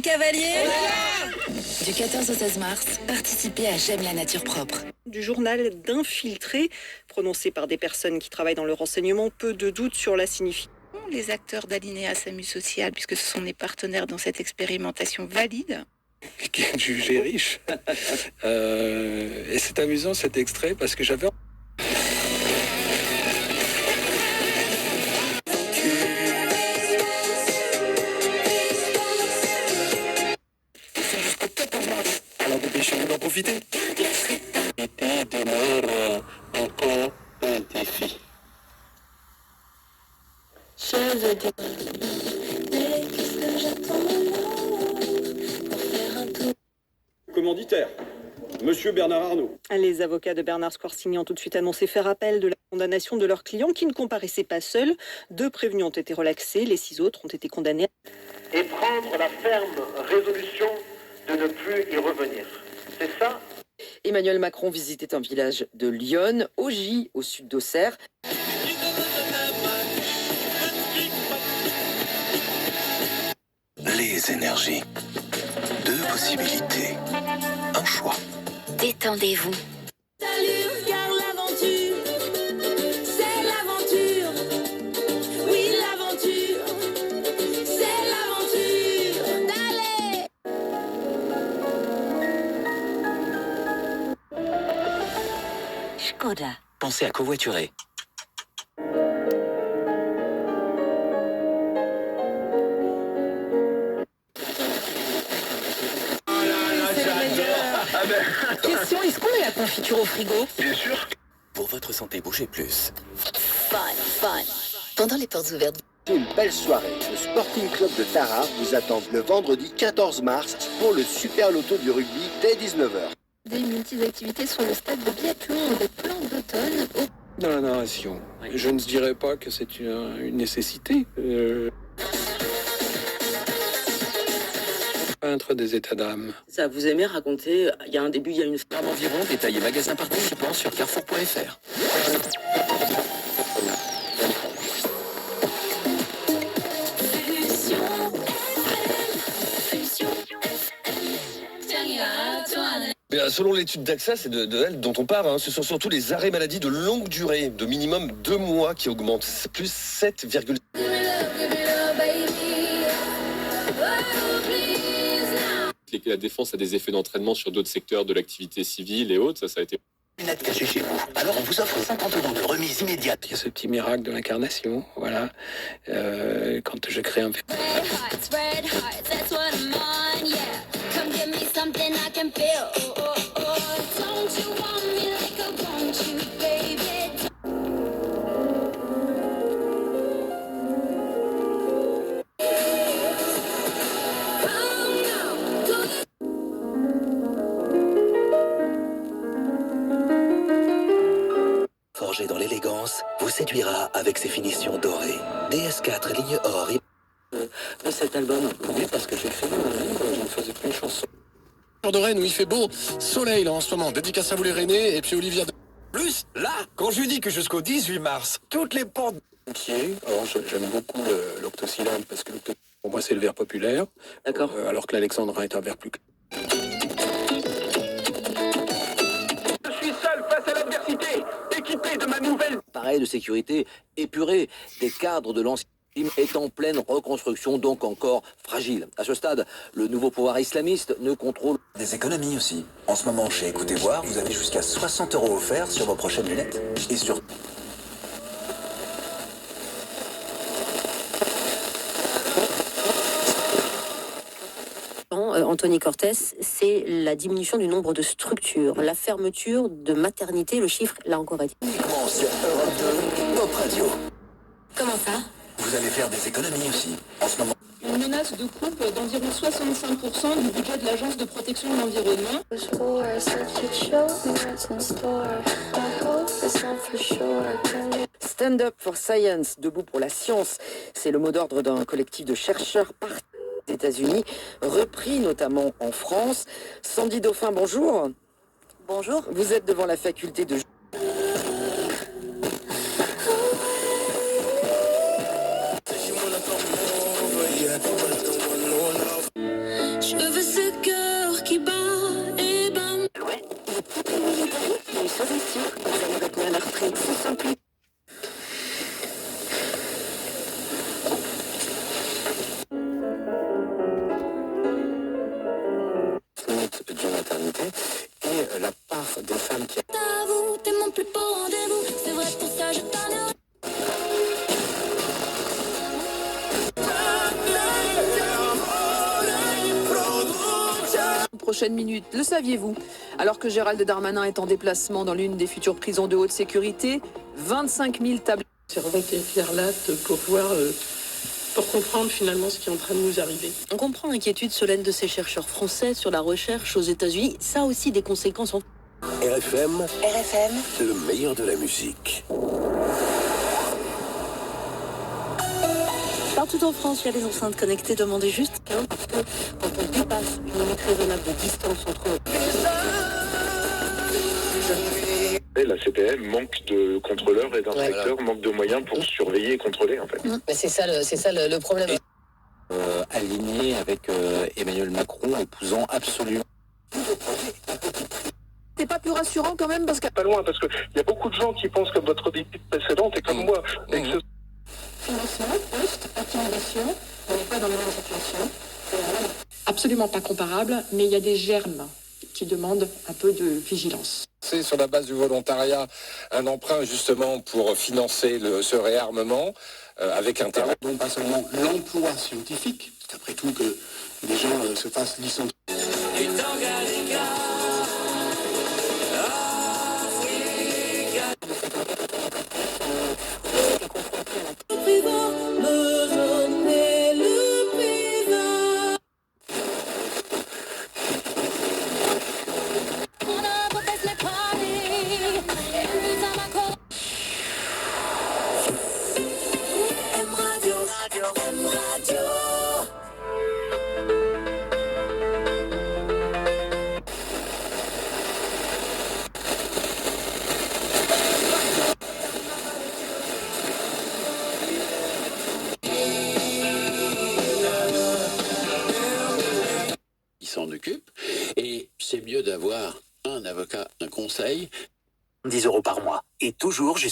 cavaliers. Du 14 au 16 mars, participez à J'aime la nature propre. Du journal d'infiltrés, prononcé par des personnes qui travaillent dans le renseignement, peu de doute sur la signification. Les acteurs d'Alinéa SAMU Social, puisque ce sont des partenaires dans cette expérimentation valide. Qui est jugé riche. Et c'est amusant cet extrait parce que j'avais... Alors dépêchez-vous d'en profiter. Et demeure encore un défi. Commanditaire, Monsieur Bernard Arnault. Les avocats de Bernard Squarcini ont tout de suite annoncé faire appel de la condamnation de leur client qui ne comparaissait pas seul. 2 prévenus ont été relaxés, les 6 autres ont été condamnés. Et prendre la ferme résolution de ne plus y revenir. C'est ça ? Emmanuel Macron visitait un village de Lyon, Augy, au sud d'Auxerre. Les énergies. 2 possibilités. Un choix. Détendez-vous. Salut, car l'aventure, c'est l'aventure. Oui, l'aventure, c'est l'aventure. Allez! Skoda. Pensez à covoiturer. Question, est-ce qu'on met la confiture au frigo ? Bien sûr. Pour votre santé, bougez plus. Fun. Pendant les portes ouvertes. Une belle soirée. Le Sporting Club de Tara vous attend le vendredi 14 mars pour le Super Loto du rugby dès 19h. Des multi-activités sur le stade de biathlon, des plans d'automne. Dans la narration, je ne dirais pas que c'est une nécessité. Peintre des états d'âme. Ça, vous aimez raconter, il y a un début, il y a une fin. Environ, détaillé magasin participant sur carrefour.fr. Selon l'étude d'AXA, c'est de elle dont on parle, ce sont surtout les arrêts maladie de longue durée, de minimum 2 mois qui augmentent. C'est plus 7, la défense a des effets d'entraînement sur d'autres secteurs de l'activité civile et autres, ça a été... Lunettes cachées chez vous. Alors on vous offre 50 € de remise immédiate. Il y a ce petit miracle de l'incarnation, voilà. Quand je crée un... Forgé dans l'élégance, vous séduira avec ses finitions dorées. DS4 ligne or. Cet album, Oui, parce que j'ai écrit je ne faisais plus une chanson. De Rennes où il fait beau soleil là en ce moment. Dédicace à vous les Rennais et puis Olivia. Plus, là, quand je lui dis que jusqu'au 18 mars, toutes les portes... Alors j'aime beaucoup l'octosyllabe parce que pour moi c'est le vers populaire. D'accord. Alors que l'alexandrin est un vers plus... Je suis seul face à l'adversité, équipé de ma nouvelle... Pareil de sécurité épuré, des cadres de l'ancien régime est en pleine reconstruction, donc encore fragile. À ce stade, le nouveau pouvoir islamiste ne contrôle... Des économies aussi. En ce moment, chez Écoutez Voir, vous avez jusqu'à 60 € offerts sur vos prochaines lunettes. Et sur... Anthony Cortés, c'est la diminution du nombre de structures, la fermeture de maternités, le chiffre l'a encore été. Uniquement sur Europe 2, Pop Radio. Comment ça ? Vous allez faire des économies aussi. En ce moment... Une menace de coupe d'environ 65% du budget de l'Agence de protection de l'environnement. Stand Up for Science, debout pour la science, c'est le mot d'ordre d'un collectif de chercheurs partis des États-Unis, repris notamment en France. Sandy Dauphin, bonjour. Bonjour. Vous êtes devant la faculté de... meurtrie. de maternité et la part des femmes qui... T'avoue, t'es mon plus beau rendez-vous. C'est vrai, pour ça, je t'en ai... Prochaine minute, le saviez-vous? Alors que Gérald Darmanin est en déplacement dans l'une des futures prisons de haute sécurité, 25 000 tablettes. J'ai remonté Pierre Latte pour voir, pour comprendre finalement ce qui est en train de nous arriver. On comprend l'inquiétude solennelle de ces chercheurs français sur la recherche aux États-Unis. Ça a aussi des conséquences en... RFM, le meilleur de la musique. Partout en France, il y a des enceintes connectées. Demandez juste qu'un, parce que quand on dépasse une limite raisonnable de distance entre eux. La CPL manque de contrôleurs et d'inspecteurs, manque de moyens pour surveiller et contrôler en fait. C'est ça le problème. Aligné avec Emmanuel Macron, épousant absolument. C'est pas plus rassurant quand même parce que... Pas loin, parce qu'il y a beaucoup de gens qui pensent comme votre députée précédente et comme moi. Et que ce... Financement, poste, accumulation, on n'est pas dans la même situation. Absolument pas comparable, mais il y a des germes qui demandent un peu de vigilance. C'est sur la base du volontariat un emprunt justement pour financer ce réarmement avec intérêt. Non pas seulement l'emploi scientifique, c'est après tout que des gens se fassent licencier. S'en occupe, et c'est mieux d'avoir un avocat, un conseil. 10 € par mois, et toujours jusqu'à